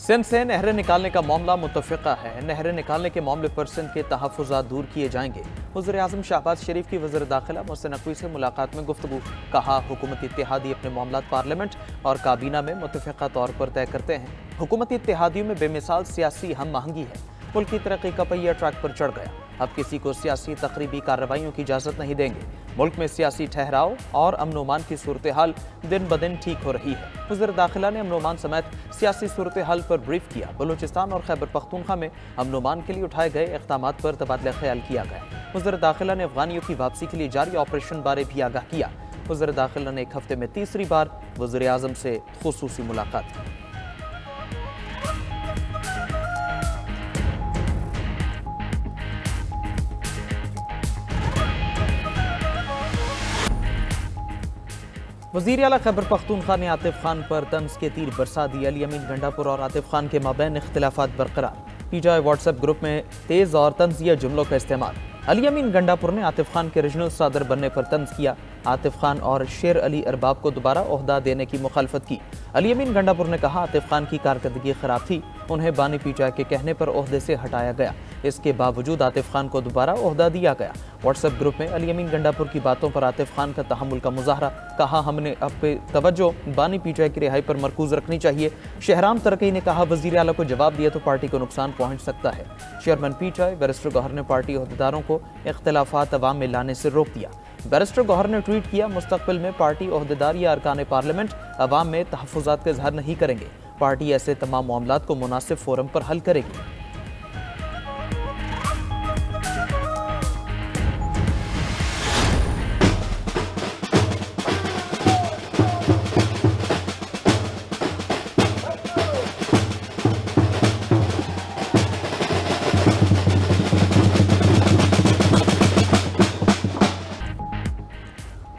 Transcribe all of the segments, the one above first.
सिंध से नहरें निकालने का मामला मुत्तफ़िक़ा है। नहरें निकालने के मामले पर सिंध के तहफ़्फ़ुज़ात दूर किए जाएंगे। वज़ीर-ए-आज़म शहबाज शरीफ की वज़ीर दाखिला मोहसिन नकवी से मुलाकात में गुफ्तगू। कहा, हुकूमती इत्तेहादी अपने मामलात पार्लियामेंट और काबीना में मुत्तफ़िक़ा तौर पर तय करते हैं। हुकूमती इत्तेहादियों में बेमिसाल सियासी हम आहंगी है। मुल्क की तरक्की का पहिया ट्रैक पर चढ़ गया। अब किसी को सियासी तकरीबी कार्रवाइयों की इजाज़त नहीं देंगे। मुल्क में सियासी ठहराव और अमन ओमान की सूरत हाल दिन ब दिन ठीक हो रही है। वज़ीर दाखिला ने अमन ओमान समेत सियासी सूरत हाल पर ब्रीफ किया। बलूचिस्तान और खैबर पख्तूनख्वा में अमन ओमान के लिए उठाए गए इक़दाम पर तबादला ख्याल किया गया। वज़ीर दाखिला ने अफ़गानियों की वापसी के लिए जारी ऑपरेशन बारे भी आगाह किया। वज़ीर दाखिला ने एक हफ्ते में तीसरी बार वज़ीर आज़म से खुसूसी मुलाकात की। वज़ीर आला खैबर पख्तूनख्वा ने आतिफ खान पर तंज के तीर बरसा दिए। अली अमीन गंडापुर और आतिफ खान के माबैन इख्तिलाफात बरकरार। पीटीआई व्हाट्सएप ग्रुप में तेज और तंजिया जुमलों का इस्तेमाल। अली अमीन गंडापुर ने आतिफ खान के रीजनल सदर बनने पर तंज किया। आतिफ खान और शेर अली अरबाब को दोबारा ओहदा देने की मुखालफत की। अली अमीन गंडापुर ने कहा, आतिफ खान की कारकर्दगी खराब थी, उन्हें बानी पीटीआई के कहने पर ओहदे से हटाया गया। इसके बावजूद आतिफ खान को दोबारा ओहदा दिया गया। व्हाट्सएप ग्रुप में अली अमीन गंडापुर की बातों पर आतिफ खान का तहम्मुल का मुजाहरा। कहा, हमने अब तवज्जो बानी पीटीआई की रिहाई पर मरकूज रखनी चाहिए। शहराम तरक्की ने कहा, वज़ीर आला को जवाब दिया तो पार्टी को नुकसान पहुंच सकता है। चेयरमैन पीटीआई बैरिस्टर गौहर ने पार्टी ओहदेदारों को इख्तिलाफात अवाम में लाने से रोक दिया। बैरिस्टर गौहर ने ट्वीट किया, मुस्तकबिल में पार्टी ओहदेदार या अरकान पार्लियामेंट अवाम में तहफ़्फ़ुज़ात का इज़हार नहीं करेंगे। पार्टी ऐसे तमाम मामलात को मुनासिब फोरम पर हल करेगी।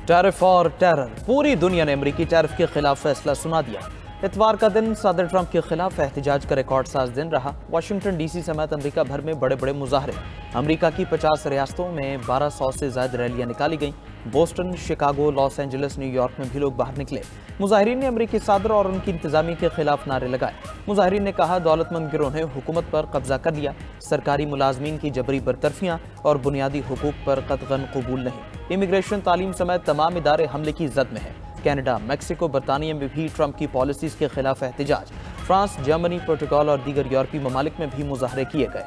टैरिफ और टेरर। पूरी दुनिया ने अमरीकी टैरिफ के खिलाफ फैसला सुना दिया। इतवार का दिन सदर ट्रंप के खिलाफ एहतजाज का रिकॉर्ड साज दिन रहा। वाशिंगटन डीसी समेत अमरीका भर में बड़े बड़े मुजाहरे। अमरीका की 50 रियासतों में 1200 से ज्यादा रैलियां निकाली गईं। Boston, Chicago, Los Angeles, New York में भी लोग बाहर निकले। मुजाहिरीन ने अमरीकी सदर और उनकी इंतजामी के खिलाफ नारे लगाए। मुजाहिरीन ने कहा, दौलतमंद गिरोह ने हुकूमत पर कब्जा कर लिया। सरकारी मुलाजमीन की जबरी बरतरफियां और बुनियादी हुकूक पर कतगन कबूल नहीं। इमिग्रेशन, तालीम समेत तमाम इदारे हमले की जद में है। कनाडा, मैक्सिको, बरतानिया में भी ट्रंप की पॉलिसीज के खिलाफ एहतजाज। फ्रांस, जर्मनी, पुर्तगाल और दीगर यूरोपीय ममालिक में भी मुजाहरे किए गए।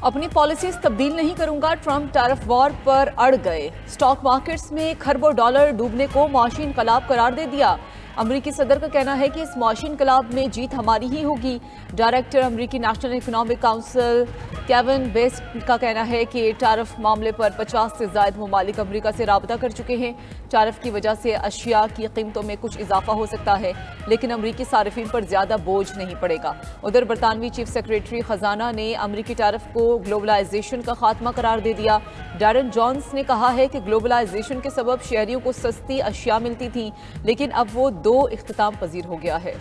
अपनी पॉलिसीज तब्दील नहीं करूंगा, ट्रंप टैरिफ वॉर पर अड़ गए। स्टॉक मार्केट्स में खरबों डॉलर डूबने को मुआशी इनकलाब करार दे दिया। अमरीकी सदर का कहना है कि इस मुआशी इनकलाब में जीत हमारी ही होगी। डायरेक्टर अमरीकी national economic council Kevin best का कहना है कि टैरिफ मामले पर 50 से ज्यादा ममालिक अमरीका से राबता कर चुके हैं। टैरिफ की वजह से अशिया की कीमतों में कुछ इजाफा हो सकता है, लेकिन अमरीकी सारिफिन पर ज्यादा बोझ नहीं पड़ेगा। उधर बरतानवी चीफ सेक्रेटरी खजाना ने अमरीकी टैरिफ को ग्लोबलाइजेशन का खात्मा करार दे दिया। डैरन जॉन्स ने कहा है कि ग्लोबलाइजेशन के सबब शहरियों को सस्ती अशिया मिलती थी, लेकिन अब वो दो इख्तिताम पजीर हो गया है।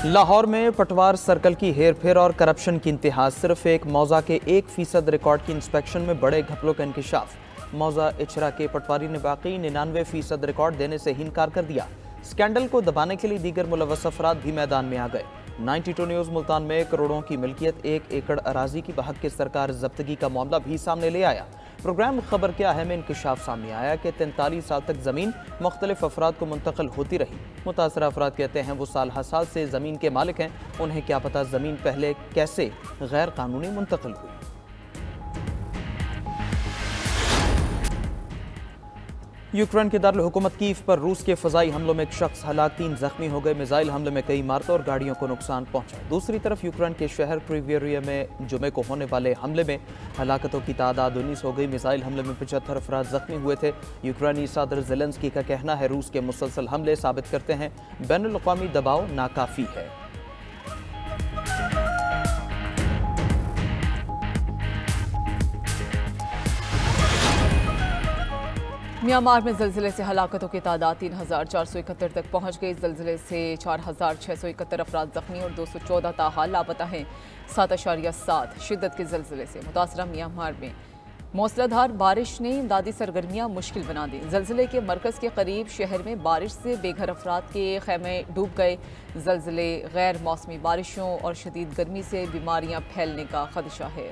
लाहौर में पटवार सर्कल की हेर फेर और करप्शन की इंतहा। सिर्फ एक मौजा के 1% रिकॉर्ड की इंस्पेक्शन में बड़े घपलों का इंकिशाफ। मौजा इचरा के पटवारी ने बाकी 99% रिकॉर्ड देने से ही इनकार कर दिया। स्कैंडल को दबाने के लिए दीगर मुलव्वस अफराद भी मैदान में आ गए। 92 न्यूज़ मुल्तान में करोड़ों की मिल्कियत 1 एकड़ अराजी की बहक के सरकार जब्तगी का मामला भी सामने ले आया। प्रोग्राम खबर क्या है में इंकशाफ सामने आया कि 43 साल तक ज़मीन मुख्तलिफ अफराद को मुंतकिल होती रही। मुतासर अफराद कहते हैं वो साल हर साल से ज़मीन के मालिक हैं, उन्हें क्या पता ज़मीन पहले कैसे गैर कानूनी मुंतकिल हुई। यूक्रेन के दारुल हुकूमत कीव पर रूस के फ़ज़ाई हमलों में एक शख्स हलाक, 3 जख्मी हो गए। मिसाइल हमले में कई इमारतों और गाड़ियों को नुकसान पहुंचा। दूसरी तरफ यूक्रेन के शहर क्रीवियरिया में जुमे को होने वाले हमले में हलाकतों की तादाद 19 हो गई। मिसाइल हमले में 75 अफराद जख्मी हुए थे। यूक्रेनी सदर ज़ेलेंस्की का कहना है, रूस के मुसलसल हमले साबित करते हैं बैनुल अक़वामी दबाव नाकाफ़ी है। म्यांमार में ज़लज़ले से हलाकतों की तादाद 3471 तक पहुंच गई। ज़लज़ले से 4671 अफराद जख्मी और 214 ताहाल लापता हैं। 7.7 शिद्दत के ज़लज़ले से मुतासरा म्यांमार में मौसलाधार बारिश ने इमदादी सरगर्मियां मुश्किल बना दी। जल्जले के मरकज के करीब शहर में बारिश से बेघर अफराद के खैमे डूब गए। जल्जले, गैर मौसमी बारिशों और शदीद गर्मी से बीमारियां फैलने का खदशा है।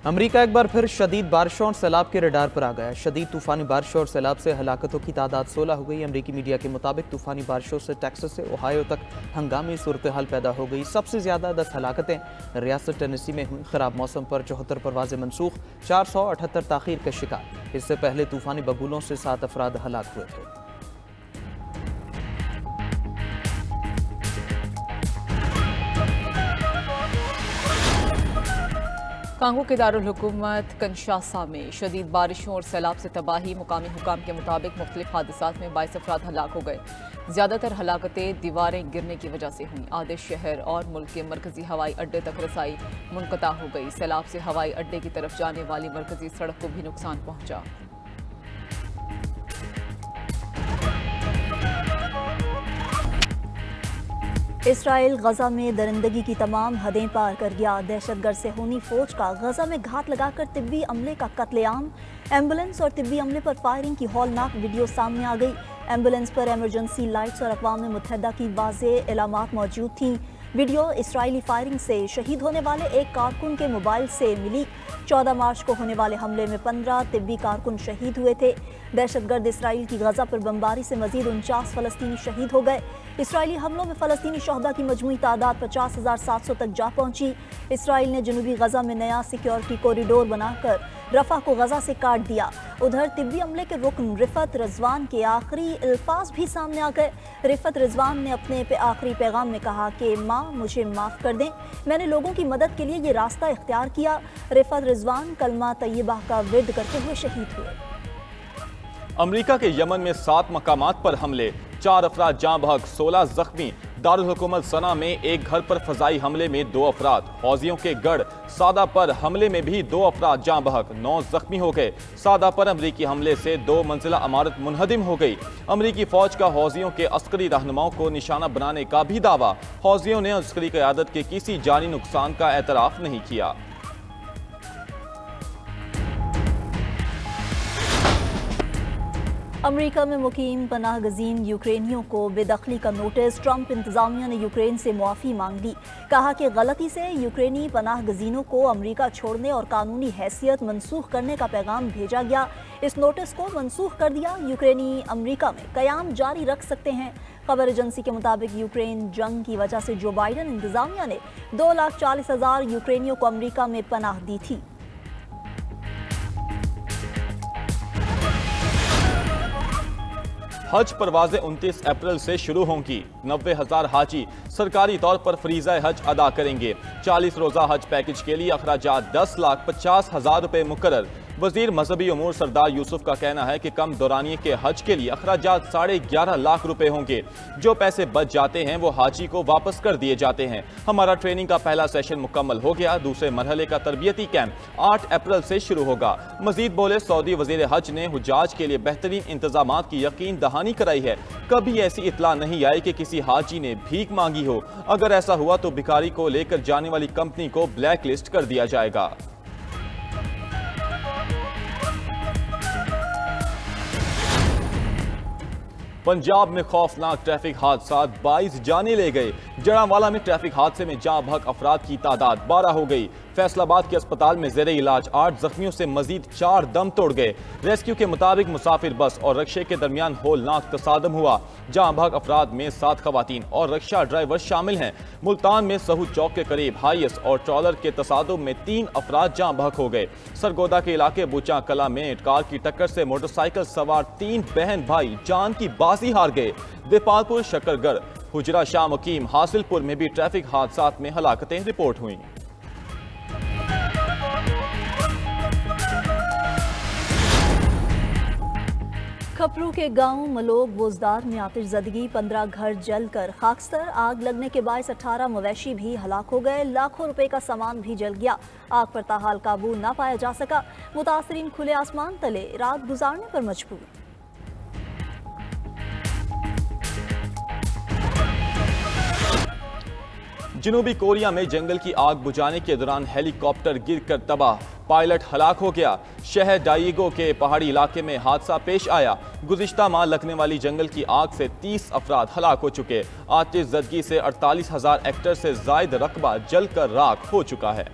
अमरीका एक बार फिर शदीद बारिशों और सैलाब के रडार पर आ गया। शदीद तूफानी बारिशों और सैलाब से हलाकतों की तादाद 16 हो गई। अमरीकी मीडिया के मुताबिक तूफानी बारिशों से टेक्सास से ओहायो तक हंगामी सूरत हाल पैदा हो गई। सबसे ज़्यादा 10 हलाकतें रियासत टेनेसी में हुई। ख़राब मौसम पर 74 परवाज़ें मनसूख, 478 ताख़ीर के शिकार। इससे पहले तूफानी बबूलों से 7 अफराद हलाक हुए थे। कांगो के दारुल हुकूमत कंशासा में शदीद बारिशों और सैलाब से तबाही। मुकामी हुकाम के मुताबिक मुख्तलिफ हादसात में 22 अफराद हलाक हो गए। ज़्यादातर हलाकतें दीवारें गिरने की वजह से हुई। आधे शहर और मुल्क के मरकजी हवाई अड्डे तक रसाई मुनक़ता हो गई। सैलाब से हवाई अड्डे की तरफ जाने वाली मरकजी सड़क को भी नुकसान पहुंचा। इसराइल गजा में दरिंदगी की तमाम हदें पार कर गया। दहशतगर्द सेहूनी फौज का गजा में घात लगाकर तिब्बी अमले का कत्लेआम। एम्बुलेंस और तिब्बी अमले पर फायरिंग की हौलनाक वीडियो सामने आ गई। एम्बुलेंस पर इमरजेंसी लाइट्स और अक़वाम मुत्तहिदा की वाज़ेह इलामात मौजूद थीं। वीडियो इसराइली फायरिंग से शहीद होने वाले एक कारकुन के मोबाइल से मिली। 14 मार्च को होने वाले हमले में 15 तिब्बी कारकुन शहीद हुए थे। दहशतगर्द इसराइल की गजा पर बमबारी से मजीद 49 फ़लस्तीनी शहीद हो गए। इसराइली हमलों में फ़लस्तीनी शहदा की मजमूई तादाद 50,700 तक जा पहुंची। इसराइल ने जनूबी गजा में नया सिक्योरिटी कॉरिडोर बनाकर रफा को गजा से काट दिया। उधर तिब्बी अमले के रुकन रिफत रिजवान के आखिरी अल्फाज भी सामने आ गए। रिफत रिजवान ने अपने आखिरी पैगाम में कहा कि माँ मुझे माफ़ कर दें, मैंने लोगों की मदद के लिए ये रास्ता इख्तियार किया। रिफत रिजवान कलमा तैयबा का विर्द करते हुए शहीद हुए। अमरीका के यमन में 7 मकामात पर हमले, 4 अफराद जाँ बहक, 16 जख्मी। दारुल हुकूमत सना में एक घर पर फजाई हमले में 2 अफराद। हौजियों के गढ़ सादा पर हमले में भी 2 अफराद जाँ बहक, 9 जख्मी हो गए। सादा पर अमरीकी हमले से 2 मंजिला इमारत मुनहदिम हो गई। अमरीकी फौज का हौजियों के अस्करी रहनुमाओं को निशाना बनाने का भी दावा। हौजियों ने अस्करी क़यादत के किसी जानी नुकसान का एतराफ़ नहीं किया। अमेरिका में मुकीम पनाह गजीन यूक्रेनियों को बेदखली का नोटिस। ट्रंप इंतजामिया ने यूक्रेन से मुआफ़ी मांग ली। कहा कि गलती से यूक्रेनी पनाह गजीनों को अमेरिका छोड़ने और कानूनी हैसियत मनसूख करने का पैगाम भेजा गया। इस नोटिस को मनसूख कर दिया। यूक्रेनी अमेरिका में क़याम जारी रख सकते हैं। खबर एजेंसी के मुताबिक यूक्रेन जंग की वजह से जो बाइडन इंतजामिया ने 2,40,000 यूक्रेनियों को अमेरिका में पनाह दी थी। हज परवाजें 29 अप्रैल से शुरू होंगी। 90,000 हाजी सरकारी तौर पर फरीज़ा हज अदा करेंगे। 40 रोज़ा हज पैकेज के लिए अखराजात 10,50,000 रुपये मुकर्रर। वजीर मजहबी उमूर सरदार यूसुफ का कहना है कि कम दौरानिए के हज के लिए अखराजात 11.5 लाख रुपए होंगे। जो पैसे बच जाते हैं वो हाजी को वापस कर दिए जाते हैं। हमारा ट्रेनिंग का पहला सेशन मुकम्मल हो गया। दूसरे मरहले का तरबियती कैंप 8 अप्रैल से शुरू होगा। मजीद बोले, सऊदी वजीर हज ने हुज्जाज के लिए बेहतरीन इंतजाम की यकीन दहानी कराई है। कभी ऐसी इतला नहीं आई कि किसी हाजी ने भीख मांगी हो। अगर ऐसा हुआ तो भिखारी को लेकर जाने वाली कंपनी को ब्लैक लिस्ट कर दिया जाएगा। पंजाब में खौफनाक ट्रैफिक हादसा, 22 जाने ले गए। जड़ांवाला में ट्रैफिक हादसे में जाँ बहक अफराद की तादाद 12 हो गई। फैसलाबाद के अस्पताल में जेरे इलाज 8 जख्मियों से मजीद 4 दम तोड़ गए। रेस्क्यू के मुताबिक मुसाफिर बस और रक्शे के दरमियान होलनाक तसादम हुआ। जाँ बहक अफराद में 7 खवातीन और रक्षा ड्राइवर शामिल हैं। मुल्तान में सहू चौक के करीब हाईएस और ट्रॉलर के तसादुम में 3 अफराद जाँ बहक हो गए। सरगोदा के इलाके बुचा कला में कार की टक्कर से मोटरसाइकिल सवार 3 बहन भाई जान की बाजी हार गए। देपालपुर, शकरगढ़, हुजरा शाह मुकीम, हासिलपुर में भी ट्रैफिक हादसात में हलाकतें रिपोर्ट हुई। खपरू के गांव मलोग बोजदार में आतिशज़दगी, 15 घर जलकर खाकस्तर। आग लगने के बायस 18 मवेशी भी हलाक हो गए। लाखों रुपए का सामान भी जल गया। आग पर ताहाल काबू न पाया जा सका। मुतासरीन खुले आसमान तले रात गुजारने पर मजबूर। जनूबी कोरिया में जंगल की आग बुझाने के दौरान हेलीकॉप्टर गिरकर तबाह, पायलट हलाक हो गया। शहर डाइगो के पहाड़ी इलाके में हादसा पेश आया। गुज़िश्ता माह लगने वाली जंगल की आग से 30 अफराद हलाक हो चुके। आतिश ज़दगी से 48,000 हेक्टेयर से ज़ायद रकबा जलकर राख हो चुका है।